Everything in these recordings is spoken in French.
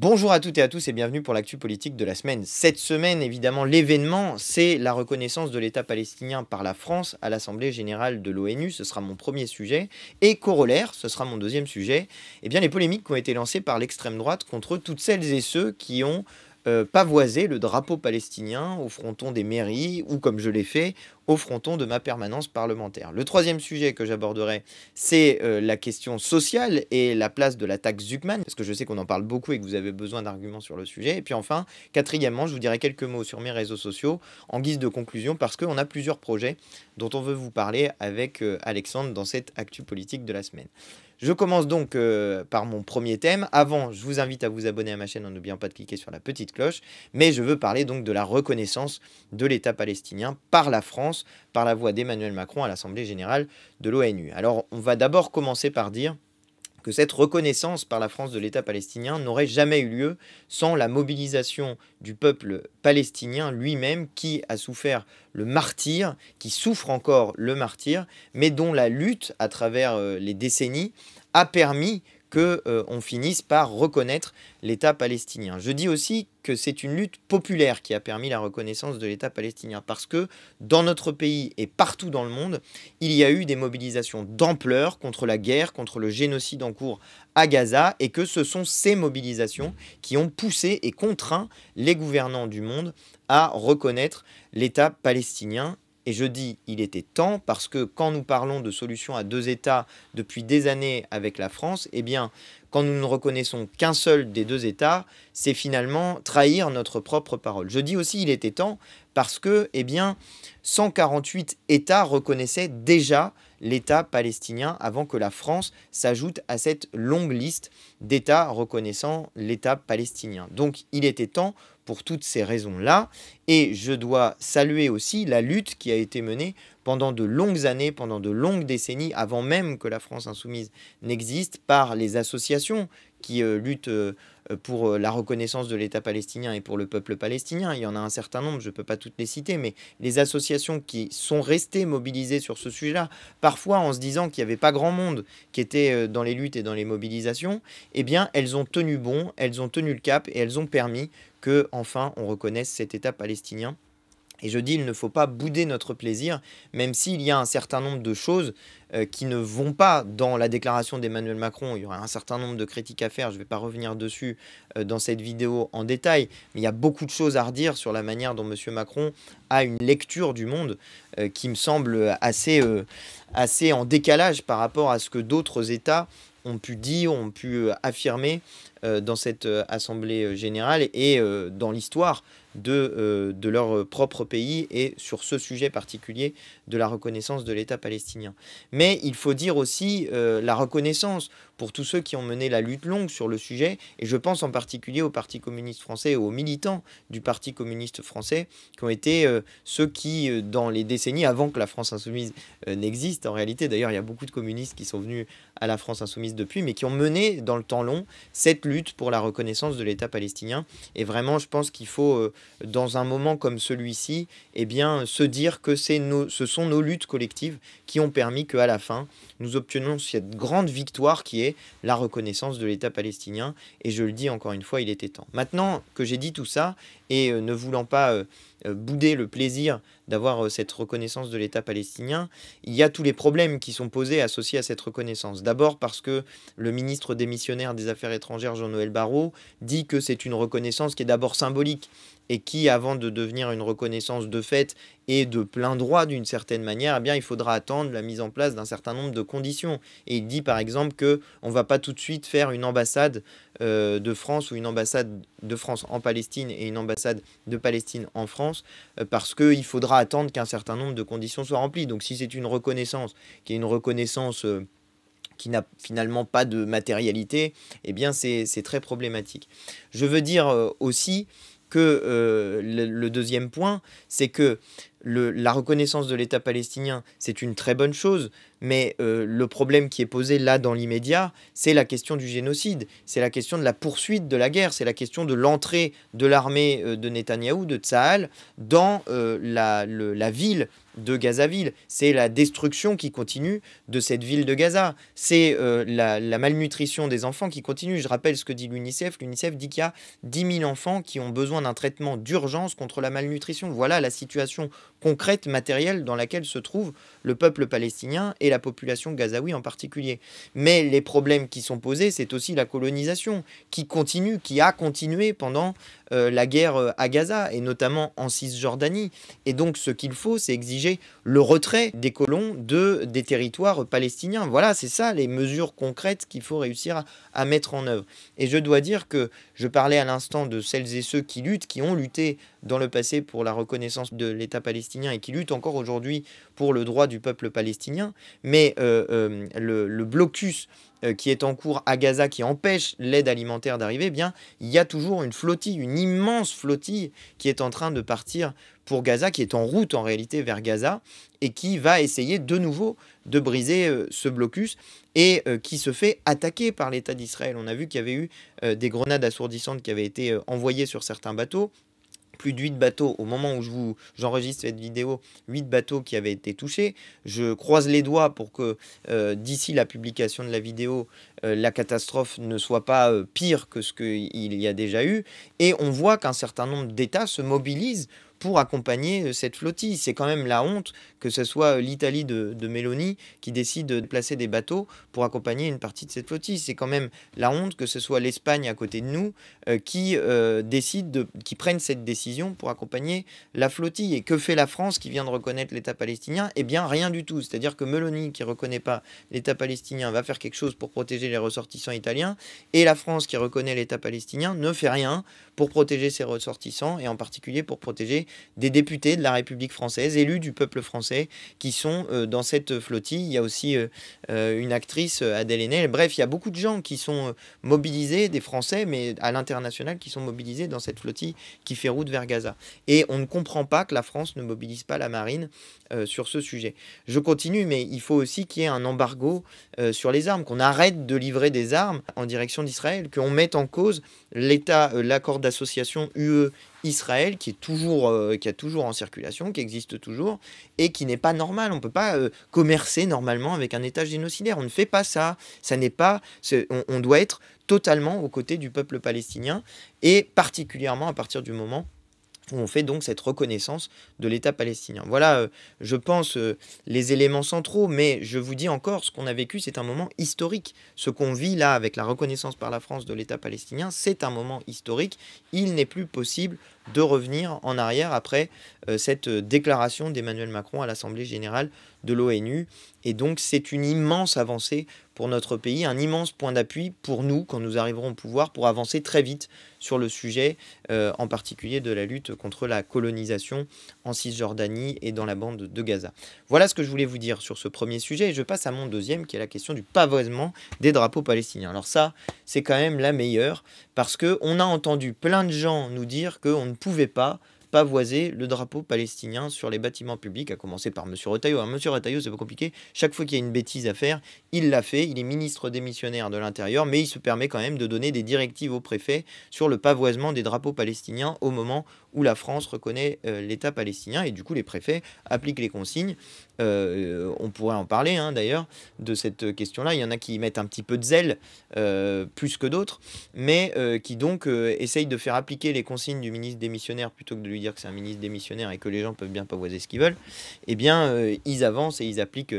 Bonjour à toutes et à tous et bienvenue pour l'actu politique de la semaine. Cette semaine, évidemment, l'événement, c'est la reconnaissance de l'État palestinien par la France à l'Assemblée générale de l'ONU. Ce sera mon premier sujet. Et corollaire, ce sera mon deuxième sujet, eh bien, les polémiques qui ont été lancées par l'extrême droite contre toutes celles et ceux qui ont pavoisé le drapeau palestinien au fronton des mairies ou, comme je l'ai fait, au fronton de ma permanence parlementaire. Le troisième sujet que j'aborderai, c'est la question sociale et la place de la taxe Zuckman, parce que je sais qu'on en parle beaucoup et que vous avez besoin d'arguments sur le sujet. Et puis enfin, quatrièmement, je vous dirai quelques mots sur mes réseaux sociaux en guise de conclusion, parce qu'on a plusieurs projets dont on veut vous parler avec Alexandre dans cette actu politique de la semaine. Je commence donc par mon premier thème. Avant, je vous invite à vous abonner à ma chaîne en n'oubliant pas de cliquer sur la petite cloche. Mais je veux parler donc de la reconnaissance de l'État palestinien par la France, par la voix d'Emmanuel Macron à l'Assemblée générale de l'ONU. Alors, on va d'abord commencer par dire que cette reconnaissance par la France de l'État palestinien n'aurait jamais eu lieu sans la mobilisation du peuple palestinien lui-même qui a souffert le martyre, qui souffre encore le martyre, mais dont la lutte à travers les décennies a permis qu'on finisse par reconnaître l'État palestinien. Je dis aussi que c'est une lutte populaire qui a permis la reconnaissance de l'État palestinien, parce que dans notre pays et partout dans le monde, il y a eu des mobilisations d'ampleur contre la guerre, contre le génocide en cours à Gaza, et que ce sont ces mobilisations qui ont poussé et contraint les gouvernants du monde à reconnaître l'État palestinien. Et je dis il était temps parce que quand nous parlons de solution à deux États depuis des années avec la France, eh bien, quand nous ne reconnaissons qu'un seul des deux États, c'est finalement trahir notre propre parole. Je dis aussi il était temps parce que, eh bien, 148 États reconnaissaient déjà l'État palestinien avant que la France s'ajoute à cette longue liste d'États reconnaissant l'État palestinien. Donc il était temps pour toutes ces raisons-là, et je dois saluer aussi la lutte qui a été menée pendant de longues années, pendant de longues décennies, avant même que la France insoumise n'existe, par les associations qui luttent pour la reconnaissance de l'État palestinien et pour le peuple palestinien. Il y en a un certain nombre, je ne peux pas toutes les citer, mais les associations qui sont restées mobilisées sur ce sujet-là, parfois en se disant qu'il n'y avait pas grand monde qui était dans les luttes et dans les mobilisations, eh bien, elles ont tenu bon, elles ont tenu le cap et elles ont permis que, enfin, on reconnaisse cet État palestinien. Et je dis, il ne faut pas bouder notre plaisir, même s'il y a un certain nombre de choses qui ne vont pas dans la déclaration d'Emmanuel Macron. Il y aura un certain nombre de critiques à faire, je ne vais pas revenir dessus dans cette vidéo en détail, mais il y a beaucoup de choses à redire sur la manière dont M. Macron a une lecture du monde qui me semble assez en décalage par rapport à ce que d'autres États ont pu dire, ont pu affirmer dans cette Assemblée générale et dans l'histoire de leur propre pays et sur ce sujet particulier de la reconnaissance de l'État palestinien. Mais il faut dire aussi la reconnaissance pour tous ceux qui ont mené la lutte longue sur le sujet, et je pense en particulier au Parti communiste français et aux militants du Parti communiste français qui ont été ceux qui, dans les décennies avant que la France insoumise n'existe, en réalité d'ailleurs il y a beaucoup de communistes qui sont venus à la France insoumise depuis, mais qui ont mené dans le temps long cette lutte pour la reconnaissance de l'État palestinien. Et vraiment, je pense qu'il faut, dans un moment comme celui-ci, eh bien, se dire que ce sont nos luttes collectives qui ont permis qu'à la fin, nous obtenions cette grande victoire qui est la reconnaissance de l'État palestinien. Et je le dis encore une fois, il était temps. Maintenant que j'ai dit tout ça, et ne voulant pas bouder le plaisir d'avoir cette reconnaissance de l'État palestinien, il y a tous les problèmes qui sont posés associés à cette reconnaissance. D'abord parce que le ministre démissionnaire des Affaires étrangères, Jean-Noël Barrot, dit que c'est une reconnaissance qui est d'abord symbolique et qui, avant de devenir une reconnaissance de fait et de plein droit d'une certaine manière, eh bien, il faudra attendre la mise en place d'un certain nombre de conditions. Et il dit par exemple qu'on ne va pas tout de suite faire une ambassade de France ou une ambassade de France en Palestine et une ambassade de Palestine en France parce qu'il faudra attendre qu'un certain nombre de conditions soient remplies. Donc si c'est une reconnaissance qui est une reconnaissance qui n'a finalement pas de matérialité, eh bien c'est très problématique. Je veux dire aussi que le deuxième point, c'est que la reconnaissance de l'État palestinien, c'est une très bonne chose, mais le problème qui est posé là dans l'immédiat, c'est la question du génocide, c'est la question de la poursuite de la guerre, c'est la question de l'entrée de l'armée de Netanyahou, de Tsahal, dans la ville de Gazaville. C'est la destruction qui continue de cette ville de Gaza. C'est la malnutrition des enfants qui continue. Je rappelle ce que dit l'UNICEF. L'UNICEF dit qu'il y a 10 000 enfants qui ont besoin d'un traitement d'urgence contre la malnutrition. Voilà la situation concrète, matérielle, dans laquelle se trouve le peuple palestinien et la population gazaoui en particulier. Mais les problèmes qui sont posés, c'est aussi la colonisation qui continue, qui a continué pendant la guerre à Gaza, et notamment en Cisjordanie. Et donc, ce qu'il faut, c'est exiger le retrait des colons des territoires palestiniens. Voilà, c'est ça les mesures concrètes qu'il faut réussir à mettre en œuvre. Et je dois dire que je parlais à l'instant de celles et ceux qui luttent, qui ont lutté dans le passé pour la reconnaissance de l'État palestinien et qui luttent encore aujourd'hui pour le droit du peuple palestinien. Mais le blocus qui est en cours à Gaza, qui empêche l'aide alimentaire d'arriver, eh bien, il y a toujours une flottille, une immense flottille qui est en train de partir pour Gaza, qui est en route en réalité vers Gaza, et qui va essayer de nouveau de briser ce blocus, et qui se fait attaquer par l'État d'Israël. On a vu qu'il y avait eu des grenades assourdissantes qui avaient été envoyées sur certains bateaux. Plus de 8 bateaux, au moment où j'enregistre cette vidéo, 8 bateaux qui avaient été touchés. Je croise les doigts pour que d'ici la publication de la vidéo, la catastrophe ne soit pas pire que ce qu'il y a déjà eu. Et on voit qu'un certain nombre d'États se mobilisent pour accompagner cette flottille. C'est quand même la honte que ce soit l'Italie de Meloni qui décide de placer des bateaux pour accompagner une partie de cette flottille. C'est quand même la honte que ce soit l'Espagne à côté de nous qui prenne cette décision pour accompagner la flottille. Et que fait la France qui vient de reconnaître l'État palestinien? Eh bien, rien du tout. C'est-à-dire que Meloni, qui ne reconnaît pas l'État palestinien, va faire quelque chose pour protéger les ressortissants italiens, et la France, qui reconnaît l'État palestinien, ne fait rien pour protéger ses ressortissants, et en particulier pour protéger des députés de la République française, élus du peuple français, qui sont dans cette flottille. Il y a aussi une actrice, Adèle Haenel. Bref, il y a beaucoup de gens qui sont mobilisés, des Français, mais à l'international, qui sont mobilisés dans cette flottille qui fait route vers Gaza. Et on ne comprend pas que la France ne mobilise pas la marine sur ce sujet. Je continue, mais il faut aussi qu'il y ait un embargo sur les armes, qu'on arrête de livrer des armes en direction d'Israël, qu'on mette en cause l'accord d'association UE-Israël qui a toujours en circulation, qui existe toujours, et qui n'est pas normal. On ne peut pas commercer normalement avec un État génocidaire. On ne fait pas ça. On doit être totalement aux côtés du peuple palestinien, et particulièrement à partir du moment où on fait donc cette reconnaissance de l'État palestinien. Voilà, je pense, les éléments centraux, mais je vous dis encore, ce qu'on a vécu, c'est un moment historique. Ce qu'on vit là avec la reconnaissance par la France de l'État palestinien, c'est un moment historique. Il n'est plus possible de revenir en arrière après cette déclaration d'Emmanuel Macron à l'Assemblée générale de l'ONU. Et donc, c'est une immense avancée pour notre pays, un immense point d'appui pour nous, quand nous arriverons au pouvoir, pour avancer très vite sur le sujet, en particulier de la lutte contre la colonisation en Cisjordanie et dans la bande de Gaza. Voilà ce que je voulais vous dire sur ce premier sujet, et je passe à mon deuxième, qui est la question du pavoisement des drapeaux palestiniens. Alors ça, c'est quand même la meilleure, parce qu'on a entendu plein de gens nous dire qu'on ne pouvait pas pavoiser le drapeau palestinien sur les bâtiments publics, à commencer par M. Retailleau. M. Retailleau, c'est pas compliqué. Chaque fois qu'il y a une bêtise à faire, il l'a fait. Il est ministre démissionnaire de l'Intérieur, mais il se permet quand même de donner des directives au préfet sur le pavoisement des drapeaux palestiniens au moment où la France reconnaît l'État palestinien. Et du coup, les préfets appliquent les consignes. On pourrait en parler d'ailleurs de cette question-là. Il y en a qui mettent un petit peu de zèle, plus que d'autres, mais qui donc essayent de faire appliquer les consignes du ministre démissionnaire plutôt que de lui dire que c'est un ministre démissionnaire et que les gens peuvent bien pavoiser ce qu'ils veulent. Eh bien, ils avancent et ils appliquent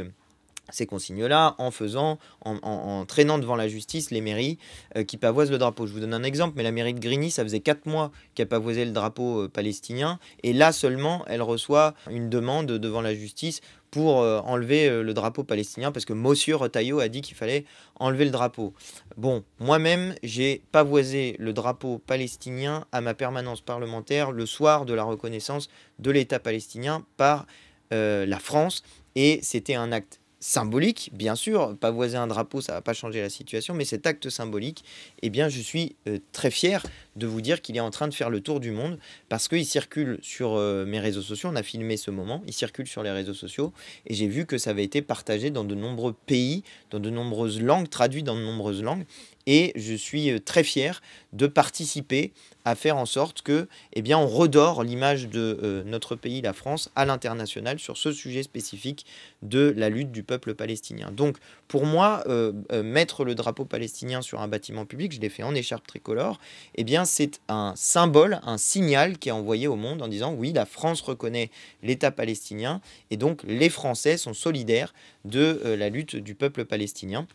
ces consignes-là en traînant devant la justice les mairies qui pavoisent le drapeau. Je vous donne un exemple, mais la mairie de Grigny, ça faisait 4 mois qu'elle pavoisait le drapeau palestinien, et là seulement, elle reçoit une demande devant la justice pour enlever le drapeau palestinien, parce que Monsieur Retailleau a dit qu'il fallait enlever le drapeau. Bon, moi-même, j'ai pavoisé le drapeau palestinien à ma permanence parlementaire le soir de la reconnaissance de l'État palestinien par la France, et c'était un acte symbolique, bien sûr. Pavoiser un drapeau, ça ne va pas changer la situation, mais cet acte symbolique, eh bien, je suis très fier de vous dire qu'il est en train de faire le tour du monde parce qu'il circule sur mes réseaux sociaux. On a filmé ce moment, il circule sur les réseaux sociaux et j'ai vu que ça avait été partagé dans de nombreux pays, dans de nombreuses langues, traduit dans de nombreuses langues. Et je suis très fier de participer à faire en sorte que, eh bien, on redore l'image de notre pays, la France, à l'international sur ce sujet spécifique de la lutte du peuple palestinien. Donc, pour moi, mettre le drapeau palestinien sur un bâtiment public, je l'ai fait en écharpe tricolore, eh bien, c'est un symbole, un signal qui est envoyé au monde en disant oui, la France reconnaît l'État palestinien et donc les Français sont solidaires de la lutte du peuple palestinien.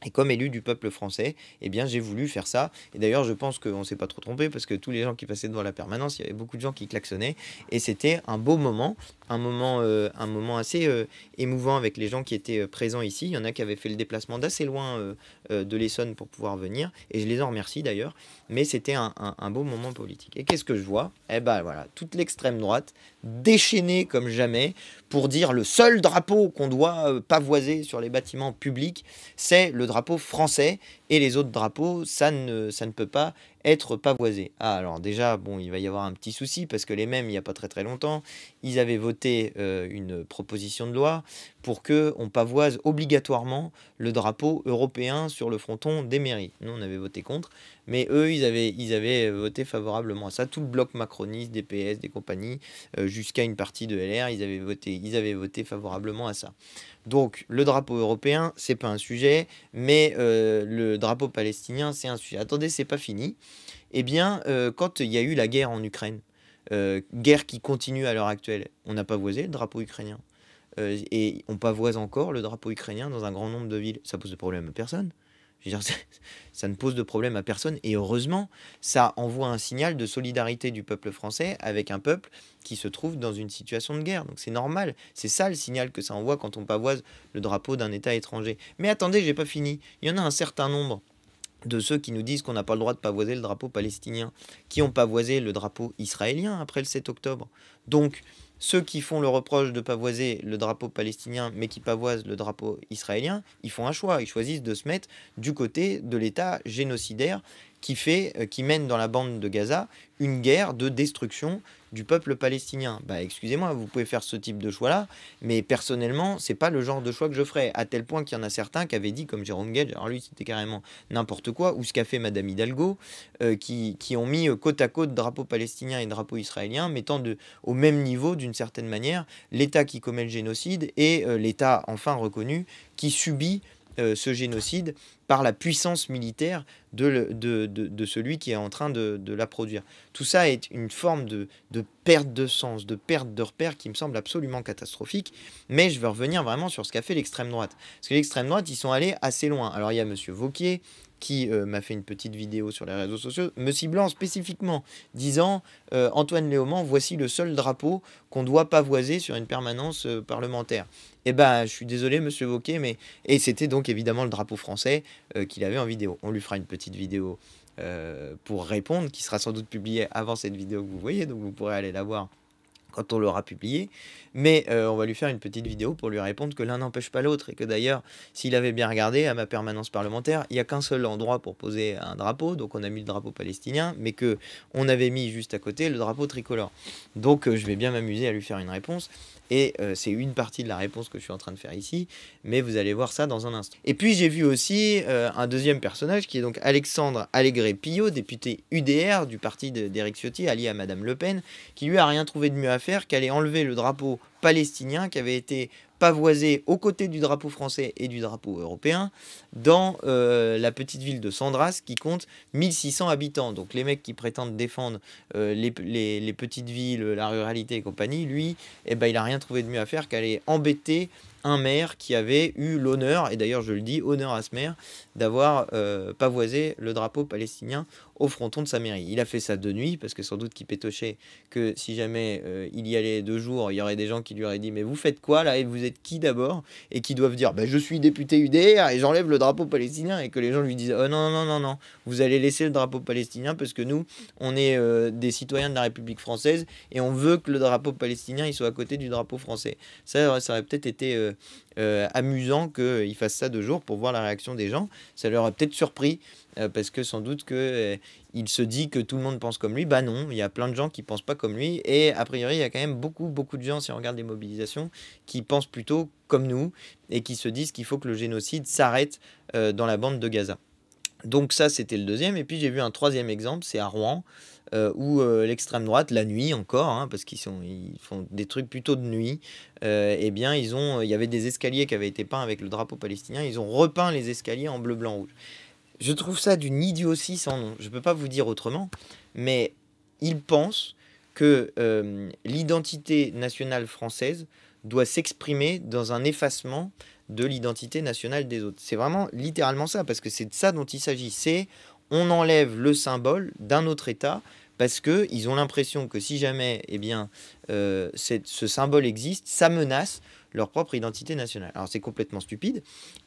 Et comme élu du peuple français, eh bien, j'ai voulu faire ça. Et d'ailleurs, je pense qu'on ne s'est pas trop trompé parce que tous les gens qui passaient devant la permanence, il y avait beaucoup de gens qui klaxonnaient. Et c'était un beau moment, un moment assez émouvant avec les gens qui étaient présents ici. Il y en a qui avaient fait le déplacement d'assez loin de l'Essonne pour pouvoir venir. Et je les en remercie d'ailleurs. Mais c'était un beau moment politique. Et qu'est-ce que je vois? Eh ben voilà, toute l'extrême droite déchaînée comme jamais pour dire le seul drapeau qu'on doit pavoiser sur les bâtiments publics, c'est le drapeau français et les autres drapeaux, ça ne peut pas être pavoisé. Ah, alors déjà, bon, il va y avoir un petit souci parce que les mêmes, il n'y a pas très très longtemps, ils avaient voté une proposition de loi pour qu'on pavoise obligatoirement le drapeau européen sur le fronton des mairies. Nous, on avait voté contre, mais eux, ils avaient voté favorablement à ça. Tout le bloc macroniste, des PS, des compagnies, jusqu'à une partie de LR, ils avaient voté favorablement à ça. Donc, le drapeau européen, c'est pas un sujet, mais le drapeau palestinien, c'est un sujet. Attendez, c'est pas fini. Eh bien, quand il y a eu la guerre en Ukraine, guerre qui continue à l'heure actuelle, on n'a pas pavoisé le drapeau ukrainien. Et on pavoise encore le drapeau ukrainien dans un grand nombre de villes. Ça pose de problème à personne. Je veux dire, ça ne pose de problème à personne. Et heureusement, ça envoie un signal de solidarité du peuple français avec un peuple qui se trouve dans une situation de guerre. Donc c'est normal. C'est ça le signal que ça envoie quand on pavoise le drapeau d'un État étranger. Mais attendez, j'ai pas fini. Il y en a un certain nombre de ceux qui nous disent qu'on n'a pas le droit de pavoiser le drapeau palestinien, qui ont pavoisé le drapeau israélien après le 7 octobre. Donc, ceux qui font le reproche de pavoiser le drapeau palestinien, mais qui pavoisent le drapeau israélien, ils font un choix. Ils choisissent de se mettre du côté de l'État génocidaire qui mène dans la bande de Gaza une guerre de destruction du peuple palestinien. Bah, excusez-moi, vous pouvez faire ce type de choix-là, mais personnellement, c'est pas le genre de choix que je ferais. À tel point qu'il y en a certains qui avaient dit, comme Jérôme Gage, alors lui c'était carrément n'importe quoi, ou ce qu'a fait Madame Hidalgo, qui ont mis côte à côte drapeau palestinien et drapeau israélien, mettant au même niveau, d'une certaine manière, l'État qui commet le génocide et l'État enfin reconnu qui subit ce génocide par la puissance militaire de celui qui est en train de la produire. Tout ça est une forme de perte de sens, de perte de repère qui me semble absolument catastrophique. Mais je veux revenir vraiment sur ce qu'a fait l'extrême droite. Parce que l'extrême droite, ils sont allés assez loin. Alors il y a Monsieur Wauquiez qui m'a fait une petite vidéo sur les réseaux sociaux, me ciblant spécifiquement, disant Antoine Léaumont, voici le seul drapeau qu'on doit pavoiser sur une permanence parlementaire. Eh ben, je suis désolé, Monsieur Wauquiez, mais... Et c'était donc évidemment le drapeau français qu'il avait en vidéo. On lui fera une petite vidéo pour répondre, qui sera sans doute publiée avant cette vidéo que vous voyez, donc vous pourrez aller la voir quand on l'aura publié, mais on va lui faire une petite vidéo pour lui répondre que l'un n'empêche pas l'autre, et que d'ailleurs, s'il avait bien regardé à ma permanence parlementaire, il n'y a qu'un seul endroit pour poser un drapeau, donc on a mis le drapeau palestinien, mais que on avait mis juste à côté le drapeau tricolore. Donc je vais bien m'amuser à lui faire une réponse, et c'est une partie de la réponse que je suis en train de faire ici, mais vous allez voir ça dans un instant. Et puis j'ai vu aussi un deuxième personnage qui est donc Alexandre Allégret-Pillot, député UDR du parti d'Éric Ciotti, allié à Madame Le Pen, qui lui a rien trouvé de mieux à faire qu'aller enlever le drapeau palestinien qui avait été pavoisé aux côtés du drapeau français et du drapeau européen dans la petite ville de Sandras qui compte 1600 habitants. Donc les mecs qui prétendent défendre les petites villes, la ruralité et compagnie, lui, eh ben, il a rien trouvé de mieux à faire qu'aller embêter un maire qui avait eu l'honneur, et d'ailleurs je le dis, honneur à ce maire, d'avoir pavoisé le drapeau palestinien au fronton de sa mairie. Il a fait ça de nuit, parce que sans doute qu'il pétochait que si jamais il y allait de jour, il y aurait des gens qui lui auraient dit « Mais vous faites quoi là? Et vous êtes qui d'abord ?» Et qui doivent dire bah, « Je suis député UDR et j'enlève le drapeau palestinien. » Et que les gens lui disent « Oh non, non, non, non, vous allez laisser le drapeau palestinien parce que nous, on est des citoyens de la République française et on veut que le drapeau palestinien il soit à côté du drapeau français. » Ça aurait peut-être été amusant qu'il fasse ça de jour pour voir la réaction des gens. Ça leur a peut-être surpris, parce que sans doute il se dit que tout le monde pense comme lui. Bah non, il y a plein de gens qui pensent pas comme lui. Et a priori, il y a quand même beaucoup de gens, si on regarde les mobilisations, qui pensent plutôt comme nous et qui se disent qu'il faut que le génocide s'arrête dans la bande de Gaza. Donc ça, c'était le deuxième. Et puis j'ai vu un troisième exemple, c'est à Rouen, où l'extrême droite, la nuit encore, hein, parce ils font des trucs plutôt de nuit, eh bien, il y avait des escaliers qui avaient été peints avec le drapeau palestinien. Ils ont repeint les escaliers en bleu, blanc, rouge. Je trouve ça d'une idiotie sans nom. Je ne peux pas vous dire autrement, mais ils pensent que l'identité nationale française doit s'exprimer dans un effacement de l'identité nationale des autres. C'est vraiment littéralement ça, parce que c'est de ça dont il s'agit. C'est on enlève le symbole d'un autre État parce qu'ils ont l'impression que si jamais ce symbole existe, ça menace leur propre identité nationale. Alors c'est complètement stupide,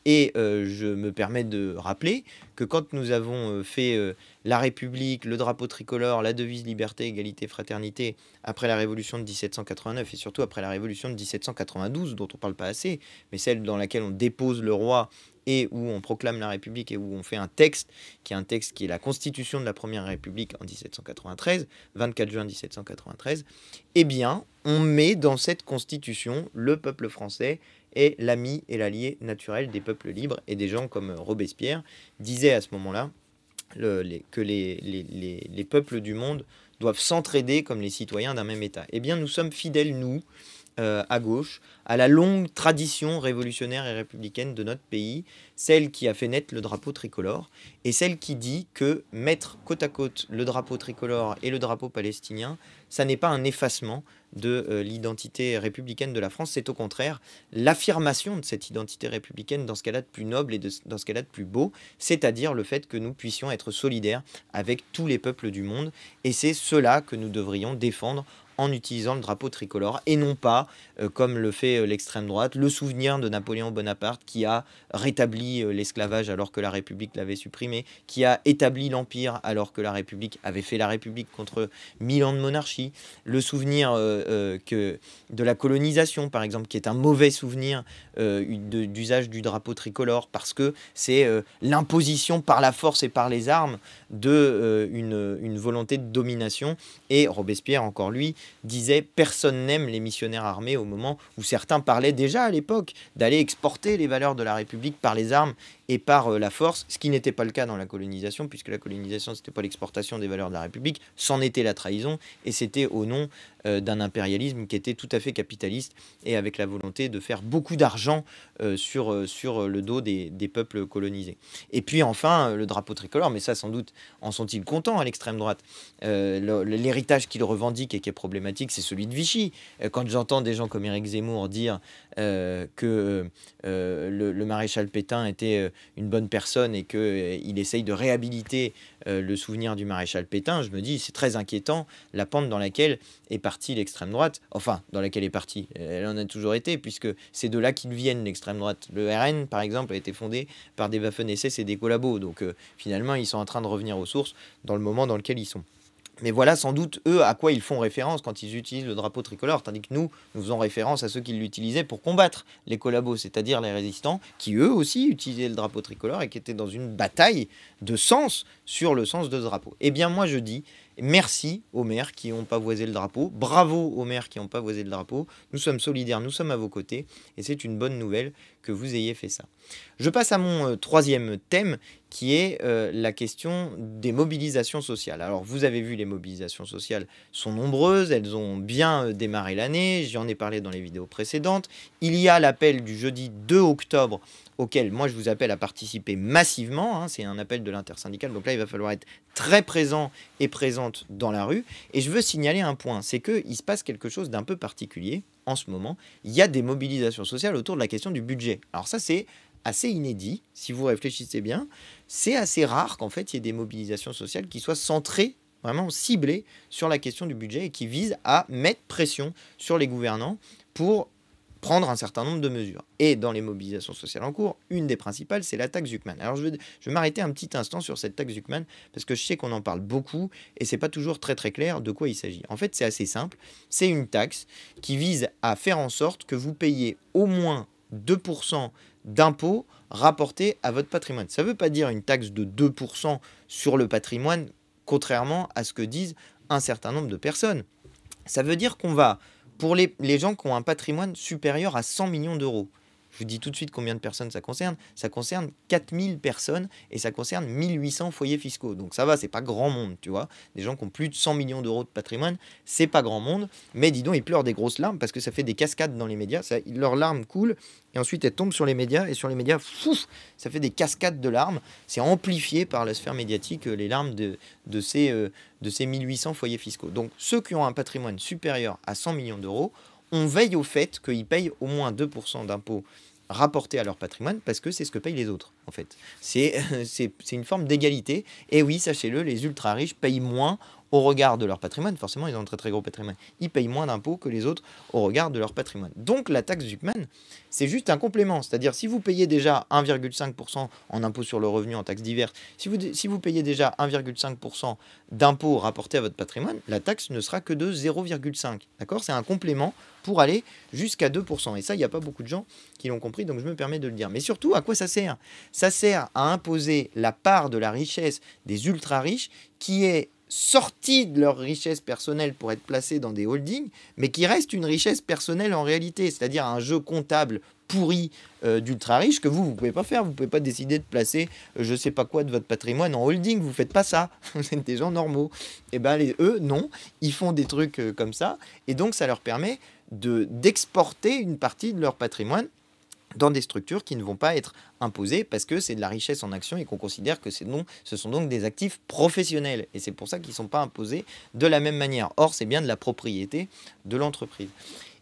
et je me permets de rappeler que quand nous avons fait la République, le drapeau tricolore, la devise liberté, égalité, fraternité, après la Révolution de 1789 et surtout après la Révolution de 1792, dont on ne parle pas assez, mais celle dans laquelle on dépose le roi et où on proclame la République et où on fait un texte qui est la Constitution de la Première République en 1793, 24 juin 1793, eh bien, on met dans cette Constitution le peuple français est l'ami et l'allié naturel des peuples libres, et des gens comme Robespierre disaient à ce moment-là que les peuples du monde doivent s'entraider comme les citoyens d'un même État. Eh bien, nous sommes fidèles, nous, à gauche, à la longue tradition révolutionnaire et républicaine de notre pays, celle qui a fait naître le drapeau tricolore, et celle qui dit que mettre côte à côte le drapeau tricolore et le drapeau palestinien, ça n'est pas un effacement de l'identité républicaine de la France, c'est au contraire l'affirmation de cette identité républicaine dans ce qu'elle a de plus noble et dans ce qu'elle a de plus beau, c'est-à-dire le fait que nous puissions être solidaires avec tous les peuples du monde, et c'est cela que nous devrions défendre en utilisant le drapeau tricolore, et non pas, comme le fait l'extrême droite, le souvenir de Napoléon Bonaparte qui a rétabli l'esclavage alors que la République l'avait supprimé, qui a établi l'Empire alors que la République avait fait la République contre 1000 ans de monarchie, le souvenir de la colonisation, par exemple, qui est un mauvais souvenir d'usage du drapeau tricolore, parce que c'est l'imposition par la force et par les armes d'une volonté de domination. Et Robespierre, encore lui, disait « Personne n'aime les missionnaires armés » au moment où certains parlaient déjà à l'époque d'aller exporter les valeurs de la République par les armes et par la force, ce qui n'était pas le cas dans la colonisation, puisque la colonisation, c'était pas l'exportation des valeurs de la République, c'en était la trahison, et c'était au nom d'un impérialisme qui était tout à fait capitaliste et avec la volonté de faire beaucoup d'argent sur le dos des peuples colonisés. Et puis enfin, le drapeau tricolore, mais ça sans doute en sont-ils contents à l'extrême droite. L'héritage qu'ils revendiquent et qui est problématique, c'est celui de Vichy. Quand j'entends des gens comme Éric Zemmour dire que le maréchal Pétain était une bonne personne et qu'il essaye de réhabiliter le souvenir du maréchal Pétain, je me dis c'est très inquiétant la pente dans laquelle est partie l'extrême droite, enfin dans laquelle est partie, elle en a toujours été, puisque c'est de là qu'ils viennent, l'extrême droite. Le RN par exemple a été fondé par des Waffen-SS et des collabos, donc finalement ils sont en train de revenir aux sources dans le moment dans lequel ils sont. Mais voilà sans doute, eux, à quoi ils font référence quand ils utilisent le drapeau tricolore, tandis que nous faisons référence à ceux qui l'utilisaient pour combattre les collabos, c'est-à-dire les résistants, qui eux aussi utilisaient le drapeau tricolore et qui étaient dans une bataille de sens sur le sens de ce drapeau. Eh bien moi je dis merci aux maires qui n'ont pas voisé le drapeau, bravo aux maires qui n'ont pas voisé le drapeau, nous sommes solidaires, nous sommes à vos côtés, et c'est une bonne nouvelle que vous ayez fait ça. Je passe à mon troisième thème, qui est la question des mobilisations sociales. Alors vous avez vu, les mobilisations sociales sont nombreuses, elles ont bien démarré l'année, j'en ai parlé dans les vidéos précédentes. Il y a l'appel du jeudi 2 octobre, auquel moi je vous appelle à participer massivement, hein, c'est un appel de l'intersyndicale, donc là il va falloir être très présent et présente dans la rue. Et je veux signaler un point, c'est qu'il se passe quelque chose d'un peu particulier en ce moment. Il y a des mobilisations sociales autour de la question du budget. Alors ça c'est assez inédit, si vous réfléchissez bien. C'est assez rare qu'en fait il y ait des mobilisations sociales qui soient centrées, vraiment ciblées sur la question du budget et qui visent à mettre pression sur les gouvernants pour prendre un certain nombre de mesures. Et dans les mobilisations sociales en cours, une des principales, c'est la taxe Zuckman. Alors je vais m'arrêter un petit instant sur cette taxe Zuckman, parce que je sais qu'on en parle beaucoup, et c'est pas toujours très très clair de quoi il s'agit. En fait, c'est assez simple. C'est une taxe qui vise à faire en sorte que vous payiez au moins 2% d'impôt rapporté à votre patrimoine. Ça ne veut pas dire une taxe de 2% sur le patrimoine, contrairement à ce que disent un certain nombre de personnes. Ça veut dire qu'on va, pour les gens qui ont un patrimoine supérieur à 100 millions d'euros, je vous dis tout de suite combien de personnes ça concerne. Ça concerne 4000 personnes et ça concerne 1800 foyers fiscaux. Donc ça va, c'est pas grand monde, tu vois. Des gens qui ont plus de 100 millions d'euros de patrimoine, c'est pas grand monde. Mais dis donc, ils pleurent des grosses larmes parce que ça fait des cascades dans les médias. Leurs larmes coulent et ensuite elles tombent sur les médias. Et sur les médias, fouf, ça fait des cascades de larmes. C'est amplifié par la sphère médiatique, les larmes de ces 1800 foyers fiscaux. Donc ceux qui ont un patrimoine supérieur à 100 millions d'euros, on veille au fait qu'ils payent au moins 2% d'impôts rapportés à leur patrimoine parce que c'est ce que payent les autres, en fait. C'est une forme d'égalité. Et oui, sachez-le, les ultra-riches payent moins au regard de leur patrimoine. Forcément, ils ont un très très gros patrimoine. Ils payent moins d'impôts que les autres au regard de leur patrimoine. Donc la taxe Zuckman, c'est juste un complément. C'est-à-dire, si vous payez déjà 1,5% en impôt sur le revenu en taxes diverses, si vous payez déjà 1,5% d'impôts rapportés à votre patrimoine, la taxe ne sera que de 0,5. D'accord ? C'est un complément pour aller jusqu'à 2%. Et ça, il n'y a pas beaucoup de gens qui l'ont compris, donc je me permets de le dire. Mais surtout, à quoi ça sert ? Ça sert à imposer la part de la richesse des ultra-riches qui est sortie de leur richesse personnelle pour être placée dans des holdings, mais qui reste une richesse personnelle en réalité, c'est-à-dire un jeu comptable pourri d'ultra-riches que vous ne pouvez pas faire. Vous ne pouvez pas décider de placer je ne sais pas quoi de votre patrimoine en holding. Vous ne faites pas ça. Vous êtes des gens normaux. Et bien, eux, non. Ils font des trucs comme ça. Et donc, ça leur permet d'exporter une partie de leur patrimoine dans des structures qui ne vont pas être imposées parce que c'est de la richesse en action et qu'on considère que ce sont donc des actifs professionnels. Et c'est pour ça qu'ils ne sont pas imposés de la même manière. Or, c'est bien de la propriété de l'entreprise.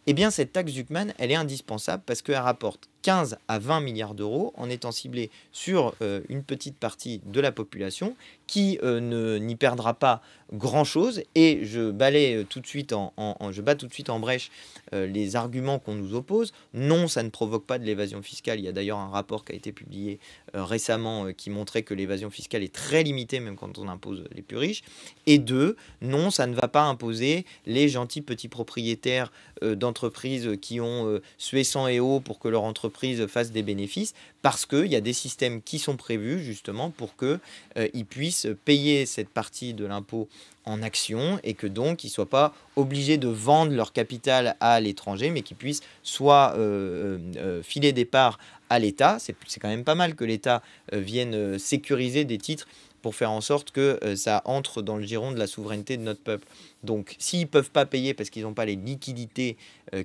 Eh bien, cette taxe Zuckman, elle est indispensable parce qu'elle rapporte 15 à 20 milliards d'euros en étant ciblée sur une petite partie de la population qui n'y perdra pas grand-chose. Et je bats tout de suite en brèche les arguments qu'on nous oppose. Non, ça ne provoque pas de l'évasion fiscale. Il y a d'ailleurs un rapport qui a été publié récemment qui montrait que l'évasion fiscale est très limitée, même quand on impose les plus riches. Et deux, non, ça ne va pas imposer les gentils petits propriétaires d'entreprises qui ont sué sang et eau pour que leur entreprise fasse des bénéfices, parce qu'il y a des systèmes qui sont prévus justement pour qu'ils puissent payer cette partie de l'impôt en actions et que donc ils ne soient pas obligés de vendre leur capital à l'étranger, mais qu'ils puissent soit filer des parts à l'État. C'est quand même pas mal que l'État vienne sécuriser des titres pour faire en sorte que ça entre dans le giron de la souveraineté de notre peuple. Donc, s'ils ne peuvent pas payer parce qu'ils n'ont pas les liquidités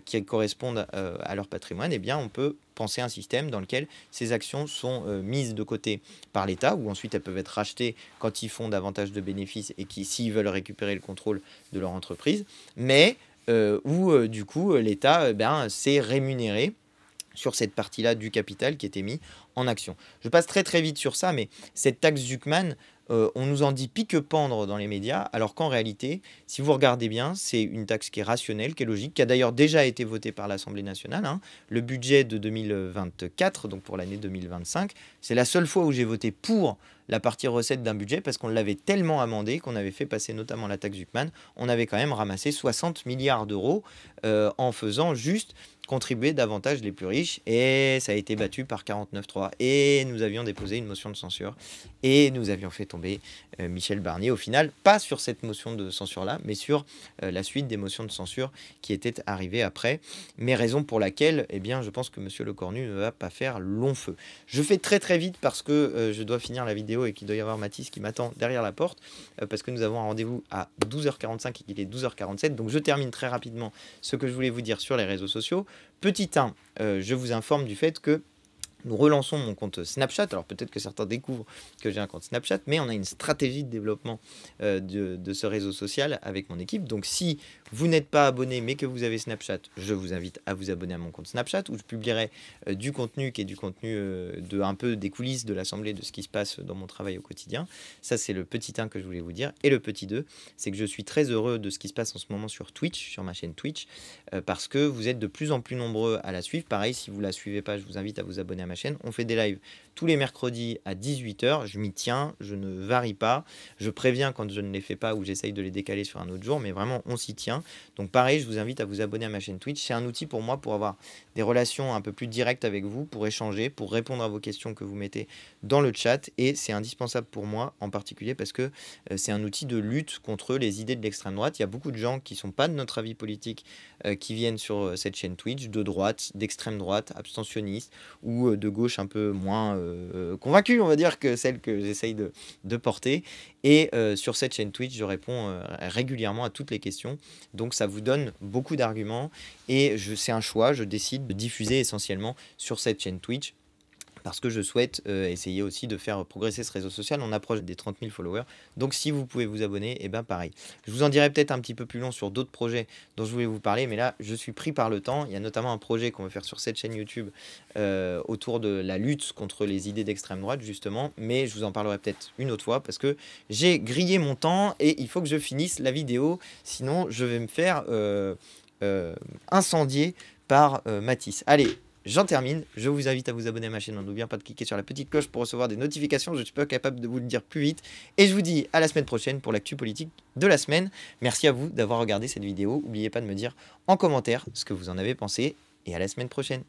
qui correspondent à leur patrimoine, eh bien, on peut penser à un système dans lequel ces actions sont mises de côté par l'État, ou ensuite elles peuvent être rachetées quand ils font davantage de bénéfices et s'ils veulent récupérer le contrôle de leur entreprise, mais où du coup l'État s'est rémunéré sur cette partie-là du capital qui était mis en action. Je passe très très vite sur ça, mais cette taxe Zuckman, on nous en dit pique-pendre dans les médias, alors qu'en réalité, si vous regardez bien, c'est une taxe qui est rationnelle, qui est logique, qui a d'ailleurs déjà été votée par l'Assemblée nationale. Le budget de 2024, donc pour l'année 2025, c'est la seule fois où j'ai voté pour la partie recette d'un budget parce qu'on l'avait tellement amendé qu'on avait fait passer notamment la taxe Zuckman. On avait quand même ramassé 60 milliards d'euros en faisant juste contribuer davantage les plus riches, et ça a été battu par 49.3 et nous avions déposé une motion de censure et nous avions fait tomber Michel Barnier au final, pas sur cette motion de censure là, mais sur la suite des motions de censure qui étaient arrivées après, mais raison pour laquelle eh bien je pense que monsieur Lecornu ne va pas faire long feu. Je fais très très vite parce que je dois finir la vidéo et qu'il doit y avoir Mathis qui m'attend derrière la porte parce que nous avons un rendez-vous à 12h45 et qu'il est 12h47, donc je termine très rapidement ce que je voulais vous dire sur les réseaux sociaux. Petit 1, je vous informe du fait que nous relançons mon compte Snapchat. Alors peut-être que certains découvrent que j'ai un compte Snapchat, mais on a une stratégie de développement de ce réseau social avec mon équipe. Donc si vous n'êtes pas abonné mais que vous avez Snapchat, je vous invite à vous abonner à mon compte Snapchat où je publierai du contenu qui est du contenu de un peu des coulisses de l'Assemblée, de ce qui se passe dans mon travail au quotidien. Ça c'est le petit 1 que je voulais vous dire. Et le petit 2, c'est que je suis très heureux de ce qui se passe en ce moment sur Twitch, sur ma chaîne Twitch, parce que vous êtes de plus en plus nombreux à la suivre. Pareil, si vous ne la suivez pas, je vous invite à vous abonner à ma chaîne. On fait des lives tous les mercredis à 18 h. Je m'y tiens, je ne varie pas. Je préviens quand je ne les fais pas ou j'essaye de les décaler sur un autre jour, mais vraiment, on s'y tient. Donc pareil, je vous invite à vous abonner à ma chaîne Twitch. C'est un outil pour moi pour avoir des relations un peu plus directes avec vous, pour échanger, pour répondre à vos questions que vous mettez dans le chat. Et c'est indispensable pour moi en particulier parce que c'est un outil de lutte contre les idées de l'extrême droite. Il y a beaucoup de gens qui ne sont pas de notre avis politique qui viennent sur cette chaîne Twitch, de droite, d'extrême droite, abstentionnistes ou de gauche un peu moins convaincus, on va dire, que celle que j'essaye de porter. Et sur cette chaîne Twitch, je réponds régulièrement à toutes les questions. Donc ça vous donne beaucoup d'arguments et c'est un choix. Je décide de diffuser essentiellement sur cette chaîne Twitch parce que je souhaite essayer aussi de faire progresser ce réseau social. On approche des 30 000 followers. Donc si vous pouvez vous abonner, et ben pareil. Je vous en dirai peut-être un petit peu plus long sur d'autres projets dont je voulais vous parler, mais là, je suis pris par le temps. Il y a notamment un projet qu'on veut faire sur cette chaîne YouTube autour de la lutte contre les idées d'extrême droite, justement. Mais je vous en parlerai peut-être une autre fois parce que j'ai grillé mon temps et il faut que je finisse la vidéo. Sinon, je vais me faire incendier par Mathis. Allez, j'en termine. Je vous invite à vous abonner à ma chaîne. N'oubliez pas de cliquer sur la petite cloche pour recevoir des notifications. Je ne suis pas capable de vous le dire plus vite. Et je vous dis à la semaine prochaine pour l'actu politique de la semaine. Merci à vous d'avoir regardé cette vidéo. N'oubliez pas de me dire en commentaire ce que vous en avez pensé. Et à la semaine prochaine.